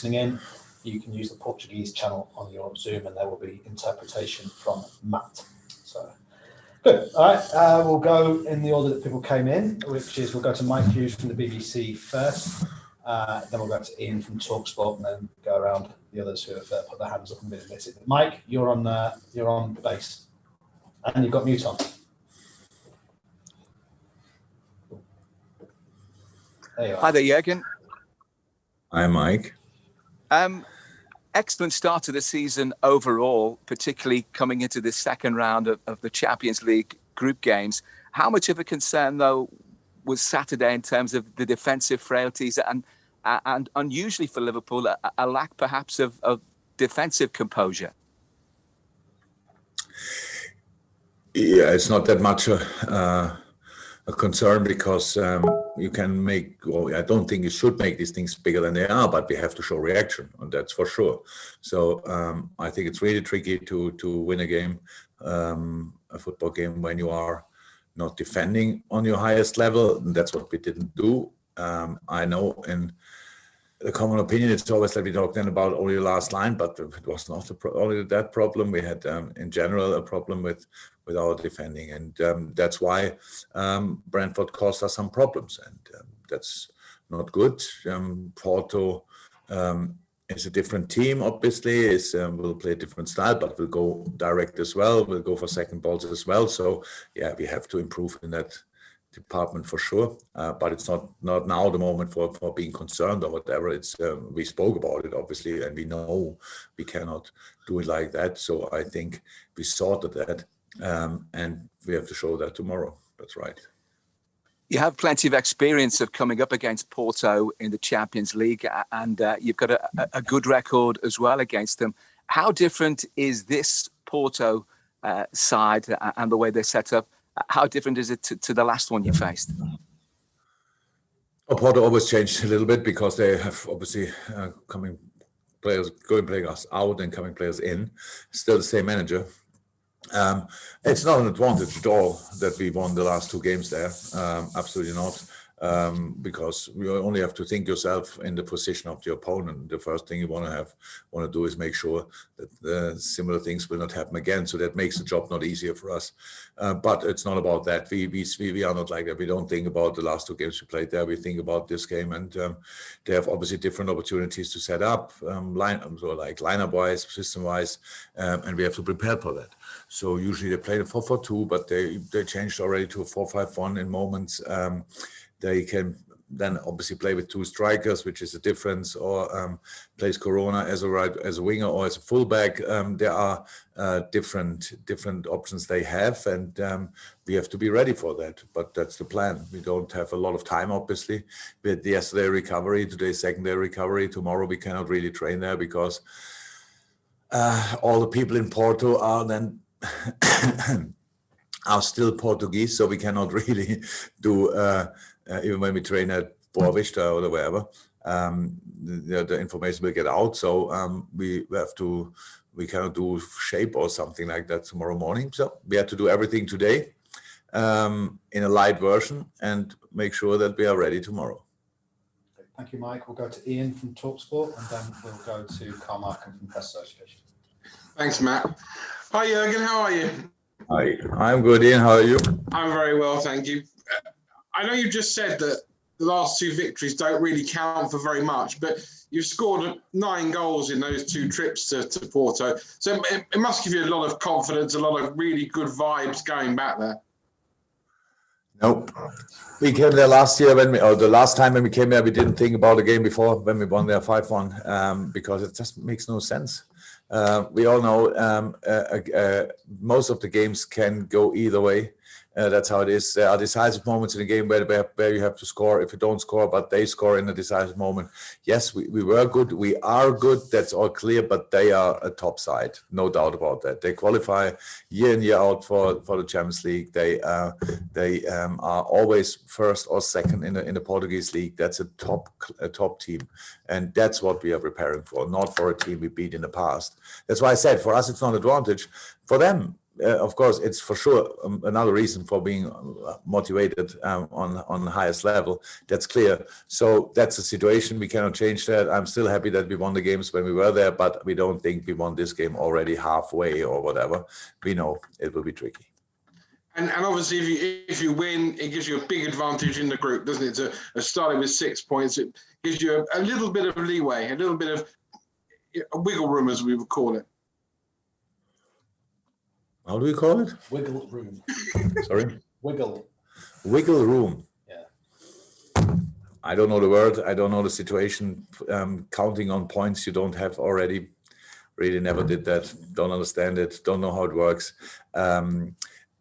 listening in, you can use the Portuguese channel on your Zoom, and there will be interpretation from Matt. So good. All right, we'll go in the order that people came in, which is we'll go to Mike Hughes from the BBC first, then we'll go to Ian from TalkSport, and then go around the others who have put their hands up and been admitted. Mike, you're on the base, and you've got mute on. There you are. Hi there, Jurgen. Hi, Mike. Excellent start to the season overall, particularly coming into the second round of the Champions League group games. How much of a concern, though, was Saturday in terms of the defensive frailties and unusually for Liverpool, a lack perhaps of defensive composure? Yeah, it's not that much a concern because you can make, well, I don't think you should make these things bigger than they are, but we have to show reaction, and that's for sure. So I think it's really tricky to win a game, a football game, when you are not defending on your highest level. And that's what we didn't do. I know in the common opinion, it's always that we talk then about only the last line, but it was not only that problem. We had, in general, a problem with our defending, and that's why Brentford caused us some problems, and that's not good. Porto is a different team, obviously. Will play a different style, but will go direct as well. Will go for second balls as well. So yeah, we have to improve in that department for sure, but it's not now the moment for being concerned or whatever. It's we spoke about it obviously, and we know we cannot do it like that. So I think we sorted that, and we have to show that tomorrow. That's right. You have plenty of experience of coming up against Porto in the Champions League, and you've got a good record as well against them. How different is this Porto side and the way they're set up? How different is it to the last one you faced? Porto always changed a little bit because they have obviously going players out and coming players in. Still the same manager. It's not an advantage at all that we won the last two games there. Absolutely not. Because you only have to think yourself in the position of the opponent. The first thing you want to do is make sure that similar things will not happen again. So that makes the job not easier for us. But it's not about that. We are not like that. We don't think about the last two games we played there. We think about this game, and they have obviously different opportunities to set up, lineup wise, system wise, and we have to prepare for that. So usually they play the 4-4-2, but they changed already to a 4-5-1 in moments. They can then obviously play with two strikers, which is a difference, or plays Corona as a winger or as a fullback. There are different options they have, and we have to be ready for that. But that's the plan. We don't have a lot of time, obviously. We had yesterday recovery, today second-day recovery. Tomorrow we cannot really train there because all the people in Porto are then are still Portuguese, so we cannot really do. Even when we train at Boa Vista or wherever, the information will get out. So we cannot do shape or something like that tomorrow morning. So we have to do everything today in a light version and make sure that we are ready tomorrow. Thank you, Mike. We'll go to Ian from TalkSport, and then we'll go to Carl Markham from Press Association. Thanks, Matt. Hi, Jurgen. How are you? Hi, I'm good, Ian. How are you? I'm very well, thank you. I know you just said that the last two victories don't really count for very much, but you've scored 9 goals in those 2 trips to Porto. So it must give you a lot of confidence, a lot of really good vibes going back there. Nope. We came there last year the last time when we came there, we didn't think about the game before when we won there 5-1 because it just makes no sense. We all know most of the games can go either way. That's how it is. There are decisive moments in the game where you have to score. If you don't score, but they score in a decisive moment. Yes, we were good. We are good. That's all clear. But they are a top side, no doubt about that. They qualify year in year out for the Champions League. They are always first or second in the Portuguese league. That's a top team, and that's what we are preparing for. Not for a team we beat in the past. That's why I said for us it's not an advantage. For them, of course, it's for sure another reason for being motivated on the highest level. That's clear. So that's the situation. We cannot change that. I'm still happy that we won the games when we were there, but we don't think we won this game already halfway or whatever. We know it will be tricky. And obviously, if you win, it gives you a big advantage in the group, doesn't it? To starting with 6 points, it gives you a little bit of leeway, a little bit of wiggle room, as we would call it. How do we call it? Wiggle room. Sorry? Wiggle. Wiggle room. Yeah. I don't know the word. I don't know the situation. Counting on points you don't have already. Really never did that. Don't understand it. Don't know how it works.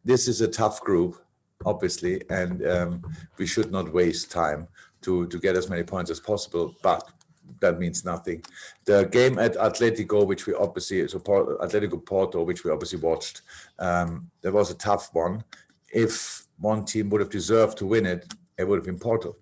This is a tough group, obviously, and we should not waste time to get as many points as possible. But that means nothing. The game at Atletico, which we obviously, Atletico Porto, which we obviously watched, that was a tough one. If one team would have deserved to win it, it would have been Porto.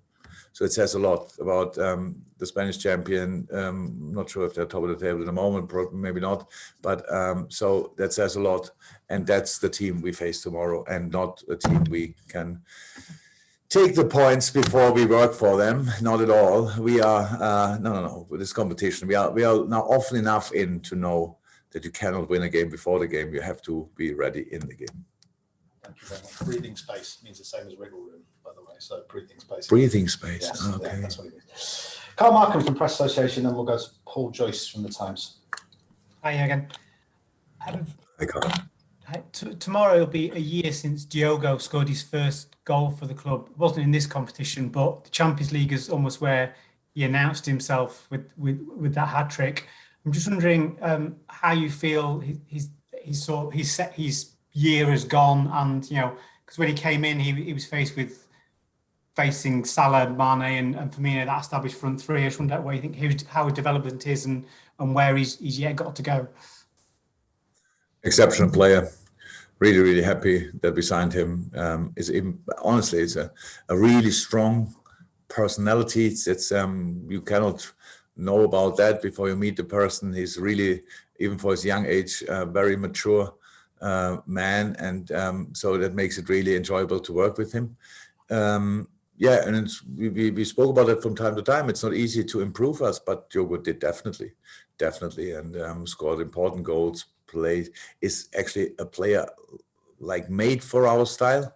So it says a lot about the Spanish champion. Not sure if they're top of the table at the moment, probably maybe not. But so that says a lot. And that's the team we face tomorrow, and not a team we can take the points before we work for them. Not at all. We are no. With this competition, we are now often enough in to know that you cannot win a game before the game. You have to be ready in the game. Thank you very much. Breathing space means the same as wiggle room, by the way. So breathing space. Breathing space. Yes, Okay. yeah, that's what it means. Carl Markham from Press Association, and we'll go to Paul Joyce from the Times. Hi again. I can't. Tomorrow will be a year since Diogo scored his first goal for the club. It wasn't in this competition, but the Champions League is almost where he announced himself with that hat trick. I'm just wondering how you feel his year has gone, and because when he came in, he was facing Salah, Mane, and Firmino, that established front three. I just wonder what you think how his development is and where he's yet got to go. Exceptional player. Really, really happy that we signed him. Honestly, it's a really strong personality. It's you cannot know about that before you meet the person. He's really, even for his young age, a very mature man, and so that makes it really enjoyable to work with him. And we spoke about it from time to time. It's not easy to improve us, but Diogo did definitely, and scored important goals. Is actually a player like made for our style.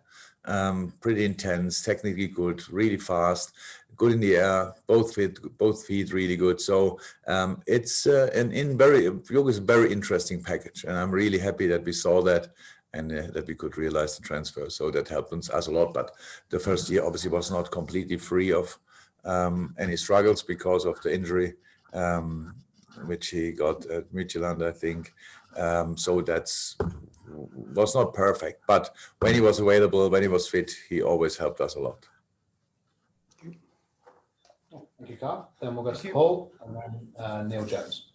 Pretty intense, technically good, really fast, good in the air, both feet really good. So it's Diogo is a very interesting package, and I'm really happy that we saw that and that we could realize the transfer. So that helped us a lot. But the first year obviously was not completely free of any struggles because of the injury, which he got at Midtjylland, I think. So was not perfect, but when he was available, when he was fit, he always helped us a lot. Thank you, Carl. Then we'll go to Paul and then Neil Jones.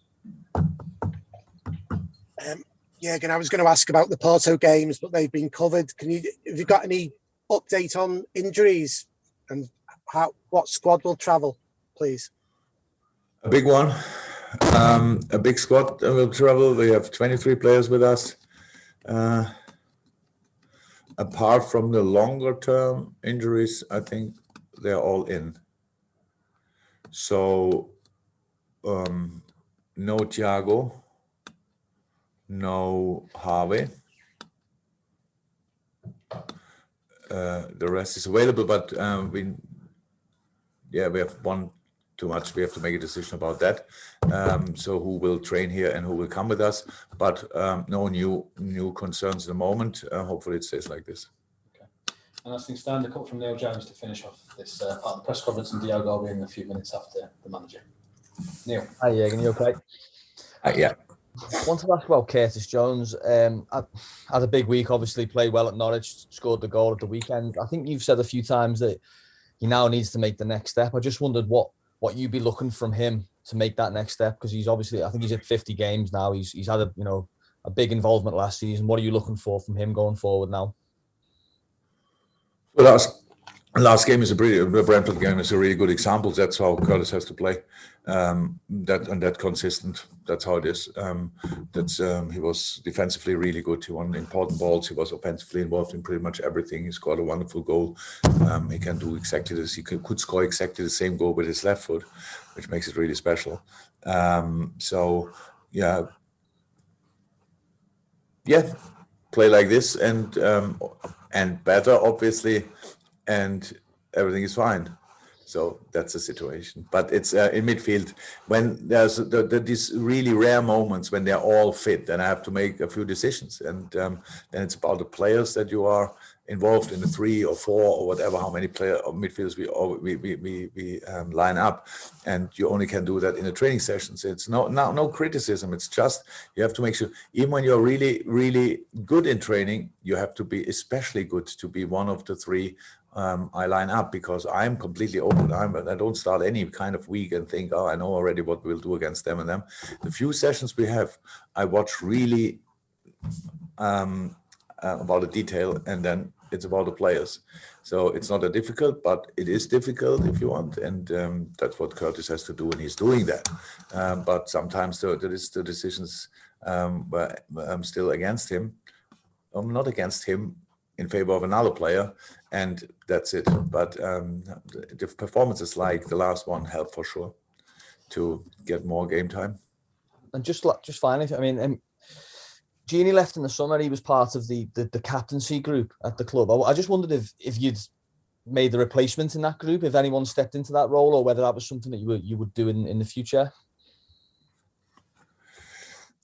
Again, I was going to ask about the Porto games, but they've been covered. Have you got any update on injuries and what squad will travel, please? A big one. A big squad will travel. We have 23 players with us. Apart from the longer term injuries, I think they're all in. So no Thiago, no Harvey. The rest is available, but we have one too much. We have to make a decision about that. So who will train here and who will come with us? But no new concerns at the moment. Hopefully it stays like this. Okay. And as things stand, a call from Neil Jones to finish off this part of the press conference, and Diogo will be in a few minutes after the manager. Neil. Hi, Jurgen. You okay? Yeah. I wanted to ask about Curtis Jones. Had a big week, obviously played well at Norwich, scored the goal at the weekend. I think you've said a few times that he now needs to make the next step. I just wondered what you'd be looking from him to make that next step, because he's obviously, I think he's at 50 games now. He's had a big involvement last season. What are you looking for from him going forward now? Well, last game is the Brentford game is a really good example. That's how Curtis has to play. that consistent. That's how it is. He was defensively really good. He won important balls. He was offensively involved in pretty much everything. He scored a wonderful goal. He can do exactly this. He could score exactly the same goal with his left foot, which makes it really special. So yeah, play like this and better, obviously, and everything is fine. So that's the situation. But it's in midfield, when there's these really rare moments when they're all fit, then I have to make a few decisions. And then it's about the players that you are involved in, the 3 or 4 or whatever, how many player or midfielders we line up. And you only can do that in the training sessions. It's no criticism. It's just you have to make sure, even when you're really, really good in training, you have to be especially good to be one of the 3 I line up, because I'm completely open. I don't start any kind of week and think, oh, I know already what we'll do against them and them. The few sessions we have, I watch really about the detail, and then it's about the players. So it's not that difficult, but it is difficult if you want, and that's what Curtis has to do, and he's doing that. But sometimes the decisions were still against him. Not against him, in favor of another player, and that's it. But the performances like the last one help for sure to get more game time. And just finally, I mean, Gini left in the summer. He was part of the captaincy group at the club. I just wondered if you'd made the replacement in that group, if anyone stepped into that role, or whether that was something that you would do in the future.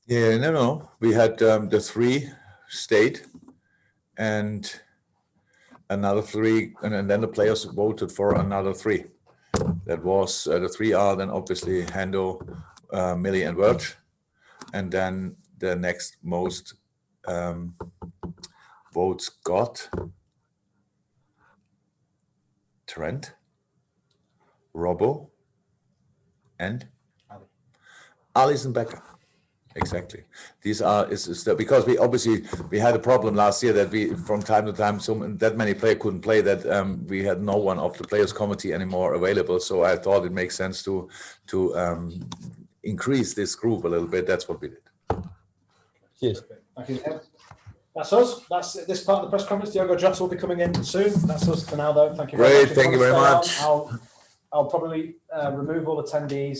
Yeah, no. We had the 3 stayed, and another 3, and then the players voted for another 3. That was the 3 are then obviously Hendo, Millie, and Wirtz, and then the next most votes got Trent, Robbo, and Alisson Becker. Exactly. These are because we had a problem last year that we from time to time that many players couldn't play, that we had no one of the players committee anymore available. So I thought it makes sense to increase this group a little bit. That's what we did. Cheers. Thank you. That's us. That's this part of the press conference. Diogo Jota will be coming in soon. That's us for now, though. Thank you very much. Great. Thank you very much. I'll probably remove all attendees